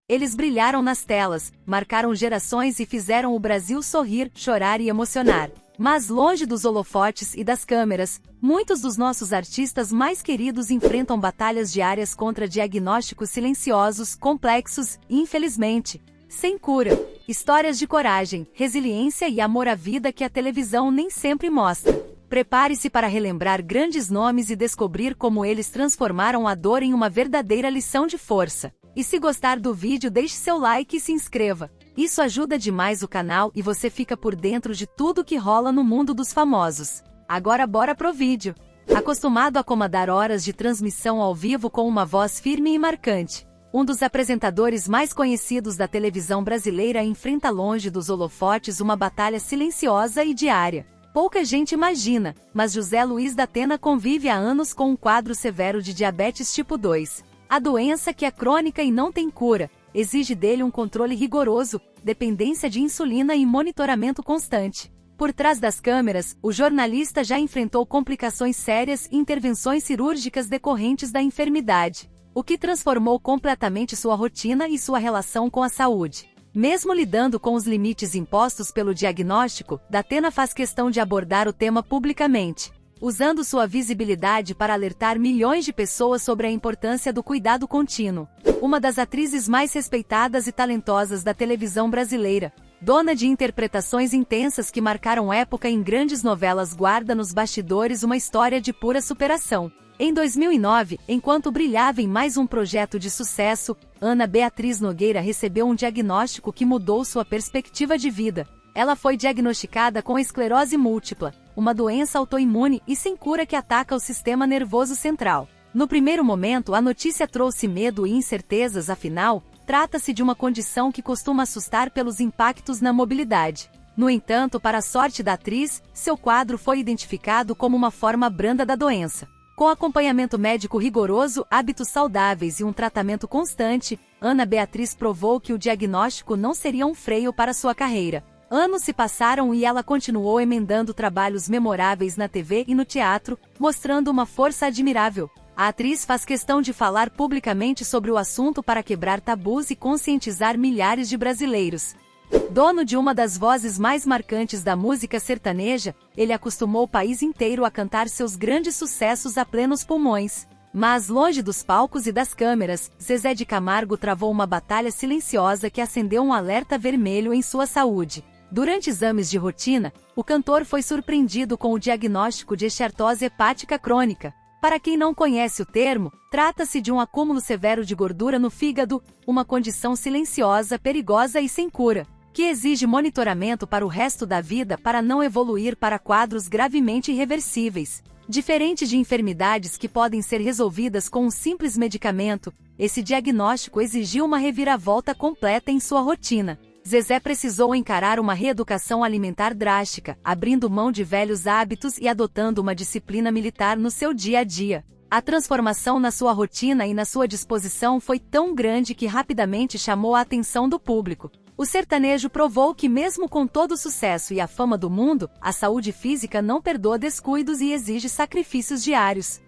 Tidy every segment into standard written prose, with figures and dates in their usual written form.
Eles brilharam nas telas, marcaram gerações e fizeram o Brasil sorrir, chorar e emocionar. Mas longe dos holofotes e das câmeras, muitos dos nossos artistas mais queridos enfrentam batalhas diárias contra diagnósticos silenciosos, complexos e, infelizmente, sem cura. Histórias de coragem, resiliência e amor à vida que a televisão nem sempre mostra. Prepare-se para relembrar grandes nomes e descobrir como eles transformaram a dor em uma verdadeira lição de força. E se gostar do vídeo, deixe seu like e se inscreva. Isso ajuda demais o canal e você fica por dentro de tudo que rola no mundo dos famosos. Agora bora pro vídeo. Acostumado a comandar horas de transmissão ao vivo com uma voz firme e marcante, um dos apresentadores mais conhecidos da televisão brasileira enfrenta longe dos holofotes uma batalha silenciosa e diária. Pouca gente imagina, mas José Luiz da Atena convive há anos com um quadro severo de diabetes tipo 2. A doença, que é crônica e não tem cura, exige dele um controle rigoroso, dependência de insulina e monitoramento constante. Por trás das câmeras, o jornalista já enfrentou complicações sérias e intervenções cirúrgicas decorrentes da enfermidade, o que transformou completamente sua rotina e sua relação com a saúde. Mesmo lidando com os limites impostos pelo diagnóstico, da Atena faz questão de abordar o tema publicamente, usando sua visibilidade para alertar milhões de pessoas sobre a importância do cuidado contínuo. Uma das atrizes mais respeitadas e talentosas da televisão brasileira, dona de interpretações intensas que marcaram época em grandes novelas, guarda nos bastidores uma história de pura superação. Em 2009, enquanto brilhava em mais um projeto de sucesso, Ana Beatriz Nogueira recebeu um diagnóstico que mudou sua perspectiva de vida. Ela foi diagnosticada com esclerose múltipla, uma doença autoimune e sem cura que ataca o sistema nervoso central. No primeiro momento, a notícia trouxe medo e incertezas, afinal, trata-se de uma condição que costuma assustar pelos impactos na mobilidade. No entanto, para a sorte da atriz, seu quadro foi identificado como uma forma branda da doença. Com acompanhamento médico rigoroso, hábitos saudáveis e um tratamento constante, Ana Beatriz provou que o diagnóstico não seria um freio para sua carreira. Anos se passaram e ela continuou emendando trabalhos memoráveis na TV e no teatro, mostrando uma força admirável. A atriz faz questão de falar publicamente sobre o assunto para quebrar tabus e conscientizar milhares de brasileiros. Dono de uma das vozes mais marcantes da música sertaneja, ele acostumou o país inteiro a cantar seus grandes sucessos a plenos pulmões. Mas longe dos palcos e das câmeras, Zezé de Camargo travou uma batalha silenciosa que acendeu um alerta vermelho em sua saúde. Durante exames de rotina, o cantor foi surpreendido com o diagnóstico de esteatose hepática crônica. Para quem não conhece o termo, trata-se de um acúmulo severo de gordura no fígado, uma condição silenciosa, perigosa e sem cura, que exige monitoramento para o resto da vida para não evoluir para quadros gravemente irreversíveis. Diferente de enfermidades que podem ser resolvidas com um simples medicamento, esse diagnóstico exigiu uma reviravolta completa em sua rotina. Zezé precisou encarar uma reeducação alimentar drástica, abrindo mão de velhos hábitos e adotando uma disciplina militar no seu dia a dia. A transformação na sua rotina e na sua disposição foi tão grande que rapidamente chamou a atenção do público. O sertanejo provou que, mesmo com todo o sucesso e a fama do mundo, a saúde física não perdoa descuidos e exige sacrifícios diários.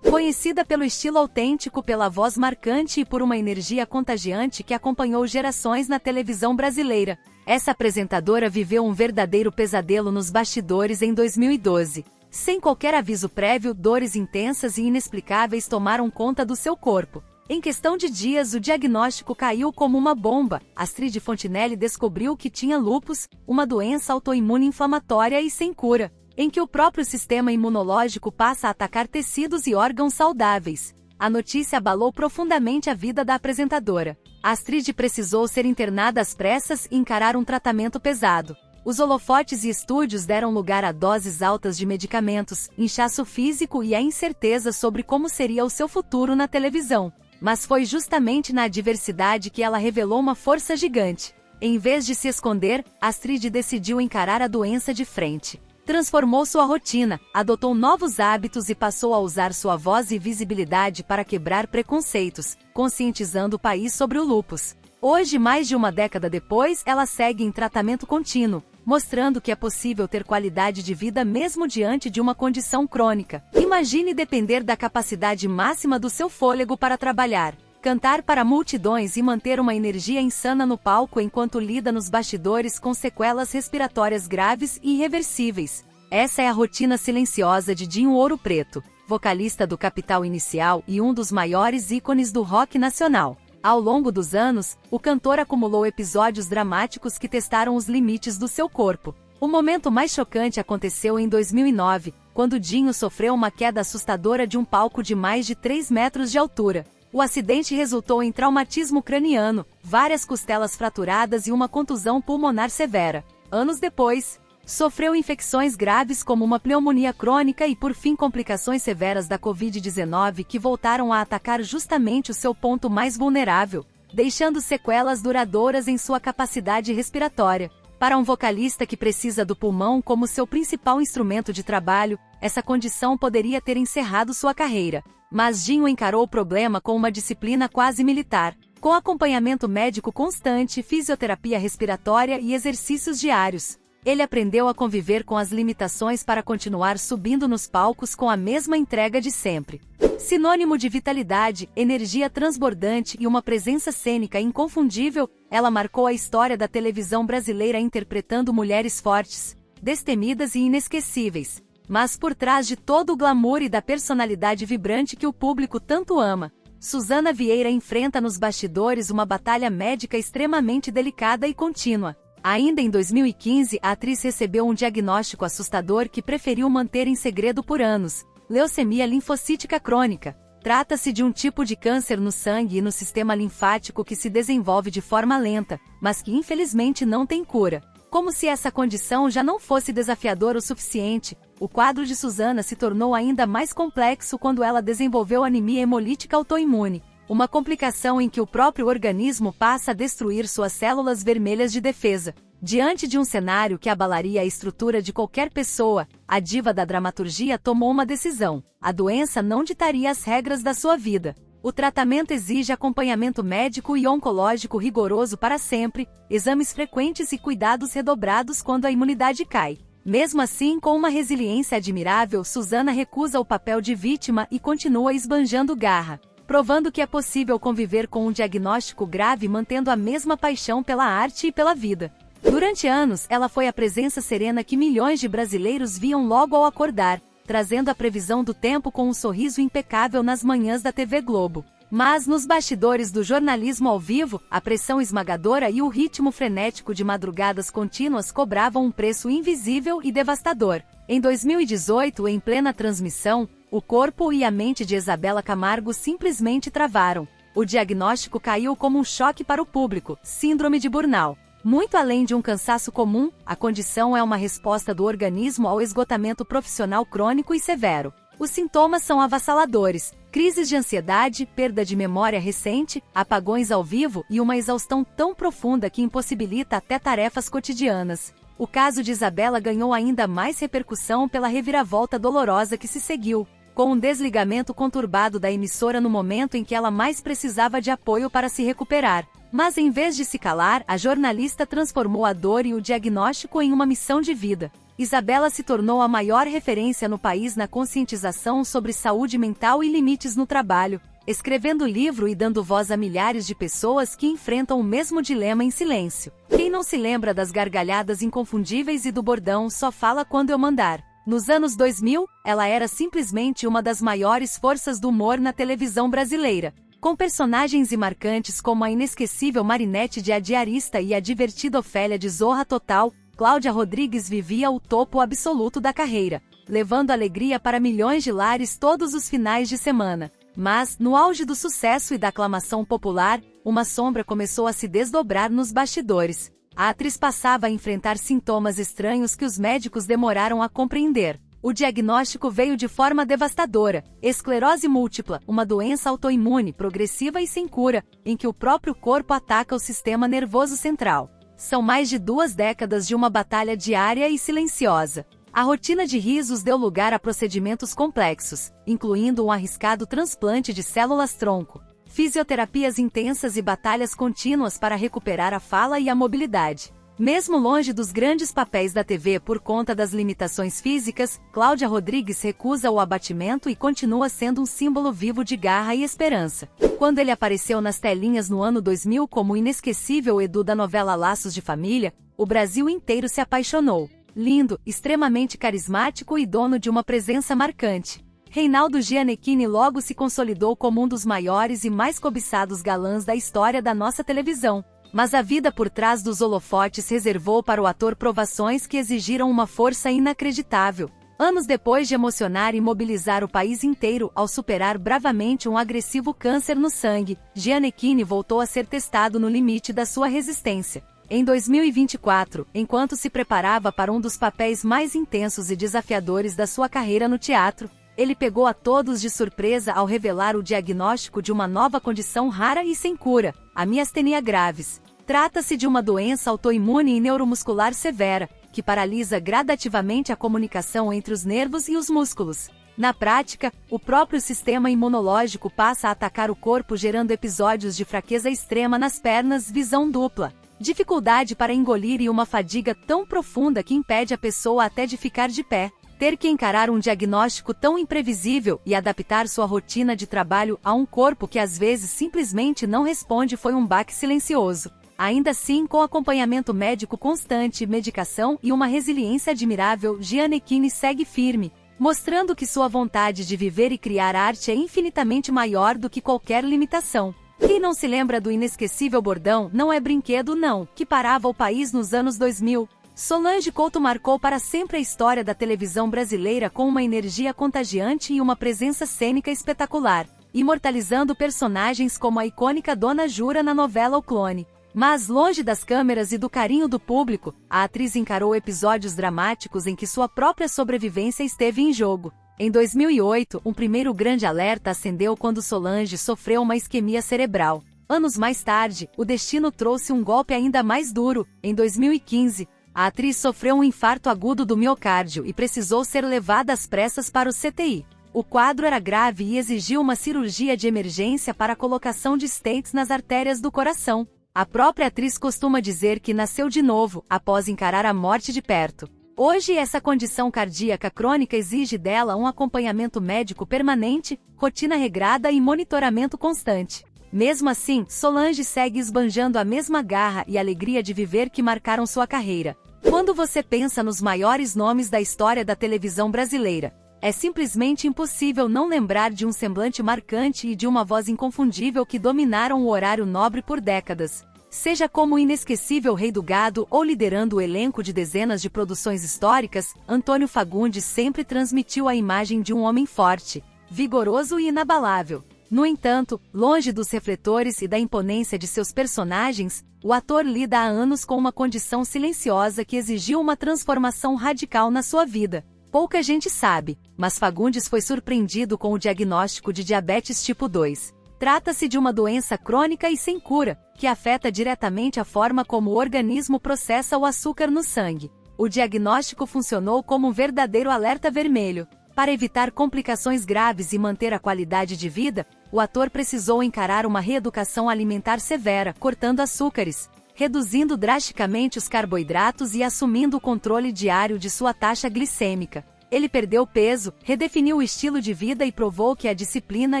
Conhecida pelo estilo autêntico, pela voz marcante e por uma energia contagiante que acompanhou gerações na televisão brasileira, essa apresentadora viveu um verdadeiro pesadelo nos bastidores em 2012. Sem qualquer aviso prévio, dores intensas e inexplicáveis tomaram conta do seu corpo. Em questão de dias, o diagnóstico caiu como uma bomba. Astrid Fontinelli descobriu que tinha lúpus, uma doença autoimune inflamatória e sem cura, em que o próprio sistema imunológico passa a atacar tecidos e órgãos saudáveis. A notícia abalou profundamente a vida da apresentadora. Astrid precisou ser internada às pressas e encarar um tratamento pesado. Os holofotes e estúdios deram lugar a doses altas de medicamentos, inchaço físico e a incerteza sobre como seria o seu futuro na televisão. Mas foi justamente na adversidade que ela revelou uma força gigante. Em vez de se esconder, Astrid decidiu encarar a doença de frente. Transformou sua rotina, adotou novos hábitos e passou a usar sua voz e visibilidade para quebrar preconceitos, conscientizando o país sobre o lúpus. Hoje, mais de uma década depois, ela segue em tratamento contínuo, mostrando que é possível ter qualidade de vida mesmo diante de uma condição crônica. Imagine depender da capacidade máxima do seu fôlego para trabalhar. cantar para multidões e manter uma energia insana no palco enquanto lida nos bastidores com sequelas respiratórias graves e irreversíveis. Essa é a rotina silenciosa de Dinho Ouro Preto, vocalista do Capital Inicial e um dos maiores ícones do rock nacional. Ao longo dos anos, o cantor acumulou episódios dramáticos que testaram os limites do seu corpo. O momento mais chocante aconteceu em 2009, quando Dinho sofreu uma queda assustadora de um palco de mais de 3 metros de altura. O acidente resultou em traumatismo craniano, várias costelas fraturadas e uma contusão pulmonar severa. Anos depois, sofreu infecções graves como uma pneumonia crônica e por fim complicações severas da Covid-19 que voltaram a atacar justamente o seu ponto mais vulnerável, deixando sequelas duradouras em sua capacidade respiratória. Para um vocalista que precisa do pulmão como seu principal instrumento de trabalho, essa condição poderia ter encerrado sua carreira. Mas Dinho encarou o problema com uma disciplina quase militar, com acompanhamento médico constante, fisioterapia respiratória e exercícios diários. Ele aprendeu a conviver com as limitações para continuar subindo nos palcos com a mesma entrega de sempre. Sinônimo de vitalidade, energia transbordante e uma presença cênica inconfundível, ela marcou a história da televisão brasileira interpretando mulheres fortes, destemidas e inesquecíveis. Mas por trás de todo o glamour e da personalidade vibrante que o público tanto ama, Suzana Vieira enfrenta nos bastidores uma batalha médica extremamente delicada e contínua. Ainda em 2015, a atriz recebeu um diagnóstico assustador que preferiu manter em segredo por anos: leucemia linfocítica crônica. Trata-se de um tipo de câncer no sangue e no sistema linfático que se desenvolve de forma lenta, mas que infelizmente não tem cura. Como se essa condição já não fosse desafiadora o suficiente, o quadro de Suzana se tornou ainda mais complexo quando ela desenvolveu anemia hemolítica autoimune, uma complicação em que o próprio organismo passa a destruir suas células vermelhas de defesa. Diante de um cenário que abalaria a estrutura de qualquer pessoa, a diva da dramaturgia tomou uma decisão: a doença não ditaria as regras da sua vida. O tratamento exige acompanhamento médico e oncológico rigoroso para sempre, exames frequentes e cuidados redobrados quando a imunidade cai. Mesmo assim, com uma resiliência admirável, Suzana recusa o papel de vítima e continua esbanjando garra, provando que é possível conviver com um diagnóstico grave mantendo a mesma paixão pela arte e pela vida. Durante anos, ela foi a presença serena que milhões de brasileiros viam logo ao acordar, trazendo a previsão do tempo com um sorriso impecável nas manhãs da TV Globo. Mas nos bastidores do jornalismo ao vivo, a pressão esmagadora e o ritmo frenético de madrugadas contínuas cobravam um preço invisível e devastador. Em 2018, em plena transmissão, o corpo e a mente de Isabela Camargo simplesmente travaram. O diagnóstico caiu como um choque para o público: síndrome de Burnout. Muito além de um cansaço comum, a condição é uma resposta do organismo ao esgotamento profissional crônico e severo. Os sintomas são avassaladores: crises de ansiedade, perda de memória recente, apagões ao vivo e uma exaustão tão profunda que impossibilita até tarefas cotidianas. O caso de Isabela ganhou ainda mais repercussão pela reviravolta dolorosa que se seguiu, com um desligamento conturbado da emissora no momento em que ela mais precisava de apoio para se recuperar. Mas em vez de se calar, a jornalista transformou a dor e o diagnóstico em uma missão de vida. Isabela se tornou a maior referência no país na conscientização sobre saúde mental e limites no trabalho, escrevendo livro e dando voz a milhares de pessoas que enfrentam o mesmo dilema em silêncio. Quem não se lembra das gargalhadas inconfundíveis e do bordão "só fala quando eu mandar"? Nos anos 2000, ela era simplesmente uma das maiores forças do humor na televisão brasileira. Com personagens marcantes como a inesquecível Marinette de A Diarista e a divertida Ofélia de Zorra Total, Cláudia Rodrigues vivia o topo absoluto da carreira, levando alegria para milhões de lares todos os finais de semana. Mas, no auge do sucesso e da aclamação popular, uma sombra começou a se desdobrar nos bastidores. A atriz passava a enfrentar sintomas estranhos que os médicos demoraram a compreender. O diagnóstico veio de forma devastadora: esclerose múltipla, uma doença autoimune progressiva e sem cura, em que o próprio corpo ataca o sistema nervoso central. São mais de 2 décadas de uma batalha diária e silenciosa. A rotina de risos deu lugar a procedimentos complexos, incluindo um arriscado transplante de células-tronco, fisioterapias intensas e batalhas contínuas para recuperar a fala e a mobilidade. Mesmo longe dos grandes papéis da TV por conta das limitações físicas, Cláudia Rodrigues recusa o abatimento e continua sendo um símbolo vivo de garra e esperança. Quando ele apareceu nas telinhas no ano 2000 como o inesquecível Edu da novela Laços de Família, o Brasil inteiro se apaixonou. Lindo, extremamente carismático e dono de uma presença marcante, Reinaldo Gianecchini logo se consolidou como um dos maiores e mais cobiçados galãs da história da nossa televisão. Mas a vida por trás dos holofotes reservou para o ator provações que exigiram uma força inacreditável. Anos depois de emocionar e mobilizar o país inteiro ao superar bravamente um agressivo câncer no sangue, Gianecchini voltou a ser testado no limite da sua resistência. Em 2024, enquanto se preparava para um dos papéis mais intensos e desafiadores da sua carreira no teatro, ele pegou a todos de surpresa ao revelar o diagnóstico de uma nova condição rara e sem cura, a miastenia gravis. Trata-se de uma doença autoimune e neuromuscular severa, que paralisa gradativamente a comunicação entre os nervos e os músculos. Na prática, o próprio sistema imunológico passa a atacar o corpo, gerando episódios de fraqueza extrema nas pernas, visão dupla, dificuldade para engolir e uma fadiga tão profunda que impede a pessoa até de ficar de pé. Ter que encarar um diagnóstico tão imprevisível e adaptar sua rotina de trabalho a um corpo que às vezes simplesmente não responde foi um baque silencioso. Ainda assim, com acompanhamento médico constante, medicação e uma resiliência admirável, Gianecchini segue firme, mostrando que sua vontade de viver e criar arte é infinitamente maior do que qualquer limitação. Quem não se lembra do inesquecível bordão "não é brinquedo não", que parava o país nos anos 2000? Solange Couto marcou para sempre a história da televisão brasileira com uma energia contagiante e uma presença cênica espetacular, imortalizando personagens como a icônica Dona Jura na novela O Clone. Mas longe das câmeras e do carinho do público, a atriz encarou episódios dramáticos em que sua própria sobrevivência esteve em jogo. Em 2008, um primeiro grande alerta acendeu quando Solange sofreu uma isquemia cerebral. Anos mais tarde, o destino trouxe um golpe ainda mais duro. Em 2015, a atriz sofreu um infarto agudo do miocárdio e precisou ser levada às pressas para o CTI. O quadro era grave e exigiu uma cirurgia de emergência para a colocação de stents nas artérias do coração. A própria atriz costuma dizer que nasceu de novo, após encarar a morte de perto. Hoje, essa condição cardíaca crônica exige dela um acompanhamento médico permanente, rotina regrada e monitoramento constante. Mesmo assim, Solange segue esbanjando a mesma garra e alegria de viver que marcaram sua carreira. Quando você pensa nos maiores nomes da história da televisão brasileira, é simplesmente impossível não lembrar de um semblante marcante e de uma voz inconfundível que dominaram o horário nobre por décadas. Seja como o inesquecível Rei do Gado ou liderando o elenco de dezenas de produções históricas, Antônio Fagundes sempre transmitiu a imagem de um homem forte, vigoroso e inabalável. No entanto, longe dos refletores e da imponência de seus personagens, o ator lida há anos com uma condição silenciosa que exigiu uma transformação radical na sua vida. Pouca gente sabe, mas Fagundes foi surpreendido com o diagnóstico de diabetes tipo 2. Trata-se de uma doença crônica e sem cura, que afeta diretamente a forma como o organismo processa o açúcar no sangue. O diagnóstico funcionou como um verdadeiro alerta vermelho. Para evitar complicações graves e manter a qualidade de vida, o ator precisou encarar uma reeducação alimentar severa, cortando açúcares, reduzindo drasticamente os carboidratos e assumindo o controle diário de sua taxa glicêmica. Ele perdeu peso, redefiniu o estilo de vida e provou que a disciplina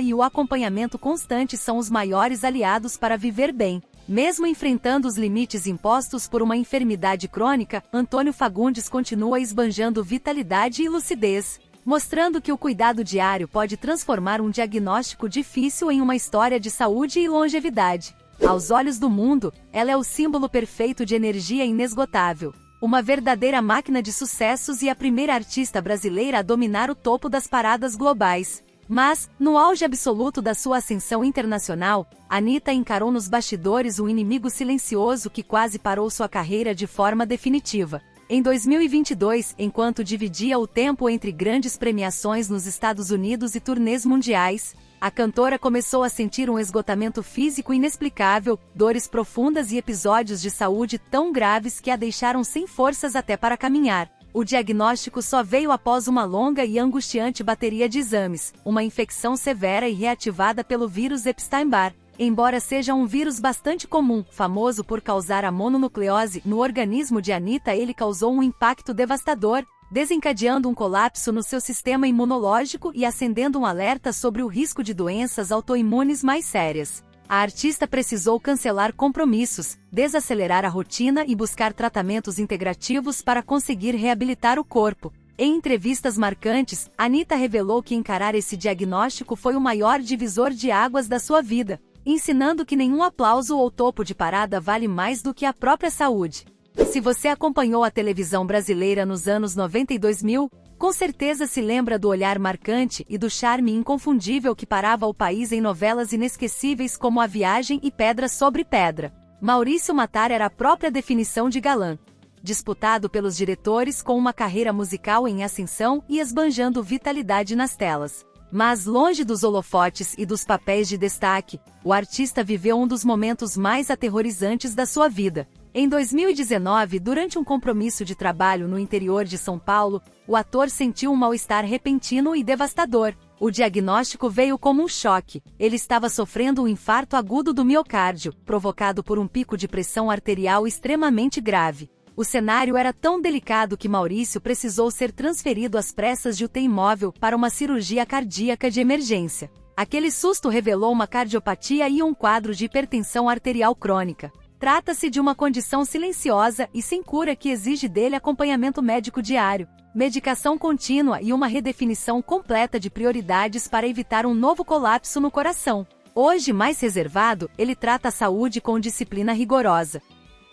e o acompanhamento constante são os maiores aliados para viver bem. Mesmo enfrentando os limites impostos por uma enfermidade crônica, Antônio Fagundes continua esbanjando vitalidade e lucidez, mostrando que o cuidado diário pode transformar um diagnóstico difícil em uma história de saúde e longevidade. Aos olhos do mundo, ela é o símbolo perfeito de energia inesgotável, uma verdadeira máquina de sucessos e a primeira artista brasileira a dominar o topo das paradas globais. Mas, no auge absoluto da sua ascensão internacional, Anitta encarou nos bastidores um inimigo silencioso que quase parou sua carreira de forma definitiva. Em 2022, enquanto dividia o tempo entre grandes premiações nos Estados Unidos e turnês mundiais, a cantora começou a sentir um esgotamento físico inexplicável, dores profundas e episódios de saúde tão graves que a deixaram sem forças até para caminhar. O diagnóstico só veio após uma longa e angustiante bateria de exames, uma infecção severa e reativada pelo vírus Epstein-Barr. Embora seja um vírus bastante comum, famoso por causar a mononucleose no organismo de Anitta, ele causou um impacto devastador, desencadeando um colapso no seu sistema imunológico e acendendo um alerta sobre o risco de doenças autoimunes mais sérias. A artista precisou cancelar compromissos, desacelerar a rotina e buscar tratamentos integrativos para conseguir reabilitar o corpo. Em entrevistas marcantes, Anitta revelou que encarar esse diagnóstico foi o maior divisor de águas da sua vida, ensinando que nenhum aplauso ou topo de parada vale mais do que a própria saúde. Se você acompanhou a televisão brasileira nos anos 90 e 2000, com certeza se lembra do olhar marcante e do charme inconfundível que parava o país em novelas inesquecíveis como A Viagem e Pedra sobre Pedra. Maurício Matar era a própria definição de galã. Disputado pelos diretores com uma carreira musical em ascensão e esbanjando vitalidade nas telas. Mas longe dos holofotes e dos papéis de destaque, o artista viveu um dos momentos mais aterrorizantes da sua vida. Em 2019, durante um compromisso de trabalho no interior de São Paulo, o ator sentiu um mal-estar repentino e devastador. O diagnóstico veio como um choque. Ele estava sofrendo um infarto agudo do miocárdio, provocado por um pico de pressão arterial extremamente grave. O cenário era tão delicado que Maurício precisou ser transferido às pressas de UTI móvel para uma cirurgia cardíaca de emergência. Aquele susto revelou uma cardiopatia e um quadro de hipertensão arterial crônica. Trata-se de uma condição silenciosa e sem cura que exige dele acompanhamento médico diário, medicação contínua e uma redefinição completa de prioridades para evitar um novo colapso no coração. Hoje mais reservado, ele trata a saúde com disciplina rigorosa.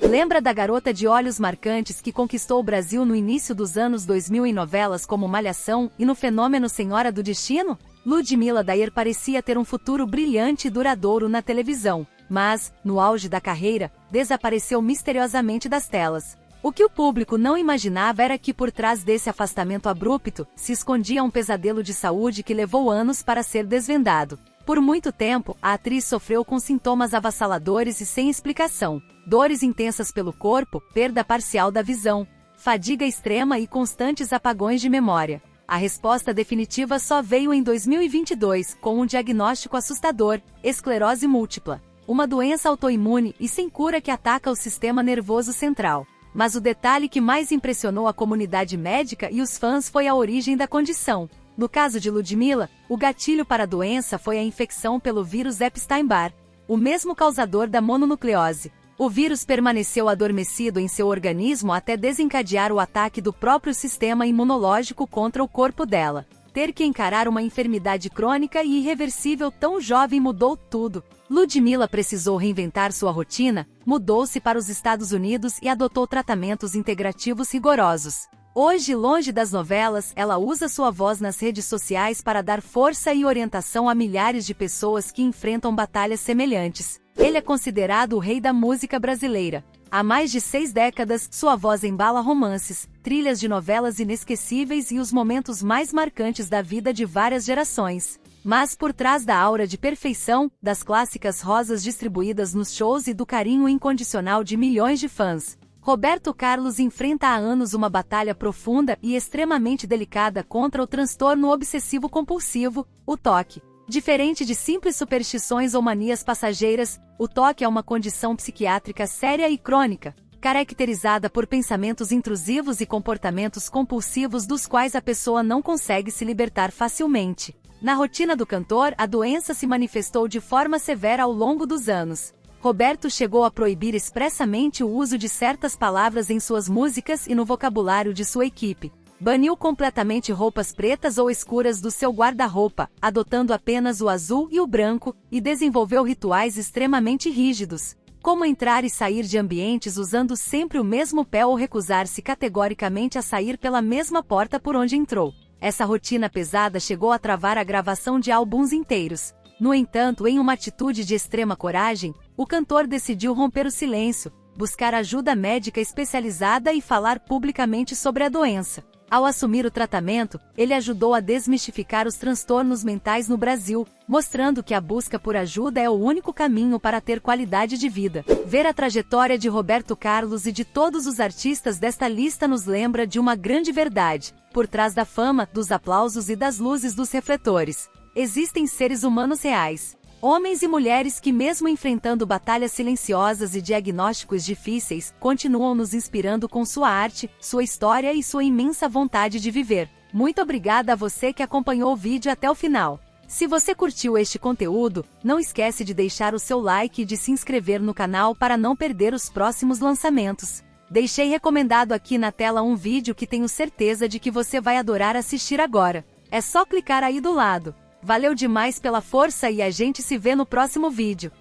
Lembra da garota de olhos marcantes que conquistou o Brasil no início dos anos 2000 em novelas como Malhação e no fenômeno Senhora do Destino? Ludmilla Daer parecia ter um futuro brilhante e duradouro na televisão, mas, no auge da carreira, desapareceu misteriosamente das telas. O que o público não imaginava era que por trás desse afastamento abrupto, se escondia um pesadelo de saúde que levou anos para ser desvendado. Por muito tempo, a atriz sofreu com sintomas avassaladores e sem explicação. Dores intensas pelo corpo, perda parcial da visão, fadiga extrema e constantes apagões de memória. A resposta definitiva só veio em 2022, com um diagnóstico assustador: esclerose múltipla. Uma doença autoimune e sem cura que ataca o sistema nervoso central. Mas o detalhe que mais impressionou a comunidade médica e os fãs foi a origem da condição. No caso de Ludmilla, o gatilho para a doença foi a infecção pelo vírus Epstein-Barr, o mesmo causador da mononucleose. O vírus permaneceu adormecido em seu organismo até desencadear o ataque do próprio sistema imunológico contra o corpo dela. Ter que encarar uma enfermidade crônica e irreversível tão jovem mudou tudo. Ludmilla precisou reinventar sua rotina, mudou-se para os Estados Unidos e adotou tratamentos integrativos rigorosos. Hoje, longe das novelas, ela usa sua voz nas redes sociais para dar força e orientação a milhares de pessoas que enfrentam batalhas semelhantes. Ele é considerado o rei da música brasileira. Há mais de 6 décadas, sua voz embala romances, trilhas de novelas inesquecíveis e os momentos mais marcantes da vida de várias gerações. Mas por trás da aura de perfeição, das clássicas rosas distribuídas nos shows e do carinho incondicional de milhões de fãs, Roberto Carlos enfrenta há anos uma batalha profunda e extremamente delicada contra o transtorno obsessivo-compulsivo, o TOC. Diferente de simples superstições ou manias passageiras, o TOC é uma condição psiquiátrica séria e crônica, caracterizada por pensamentos intrusivos e comportamentos compulsivos dos quais a pessoa não consegue se libertar facilmente. Na rotina do cantor, a doença se manifestou de forma severa ao longo dos anos. Roberto chegou a proibir expressamente o uso de certas palavras em suas músicas e no vocabulário de sua equipe. Baniu completamente roupas pretas ou escuras do seu guarda-roupa, adotando apenas o azul e o branco, e desenvolveu rituais extremamente rígidos, como entrar e sair de ambientes usando sempre o mesmo pé ou recusar-se categoricamente a sair pela mesma porta por onde entrou. Essa rotina pesada chegou a travar a gravação de álbuns inteiros. No entanto, em uma atitude de extrema coragem, o cantor decidiu romper o silêncio, buscar ajuda médica especializada e falar publicamente sobre a doença. Ao assumir o tratamento, ele ajudou a desmistificar os transtornos mentais no Brasil, mostrando que a busca por ajuda é o único caminho para ter qualidade de vida. Ver a trajetória de Roberto Carlos e de todos os artistas desta lista nos lembra de uma grande verdade: por trás da fama, dos aplausos e das luzes dos refletores, existem seres humanos reais. Homens e mulheres que, mesmo enfrentando batalhas silenciosas e diagnósticos difíceis, continuam nos inspirando com sua arte, sua história e sua imensa vontade de viver. Muito obrigada a você que acompanhou o vídeo até o final. Se você curtiu este conteúdo, não esquece de deixar o seu like e de se inscrever no canal para não perder os próximos lançamentos. Deixei recomendado aqui na tela um vídeo que tenho certeza de que você vai adorar assistir agora. É só clicar aí do lado. Valeu demais pela força e a gente se vê no próximo vídeo.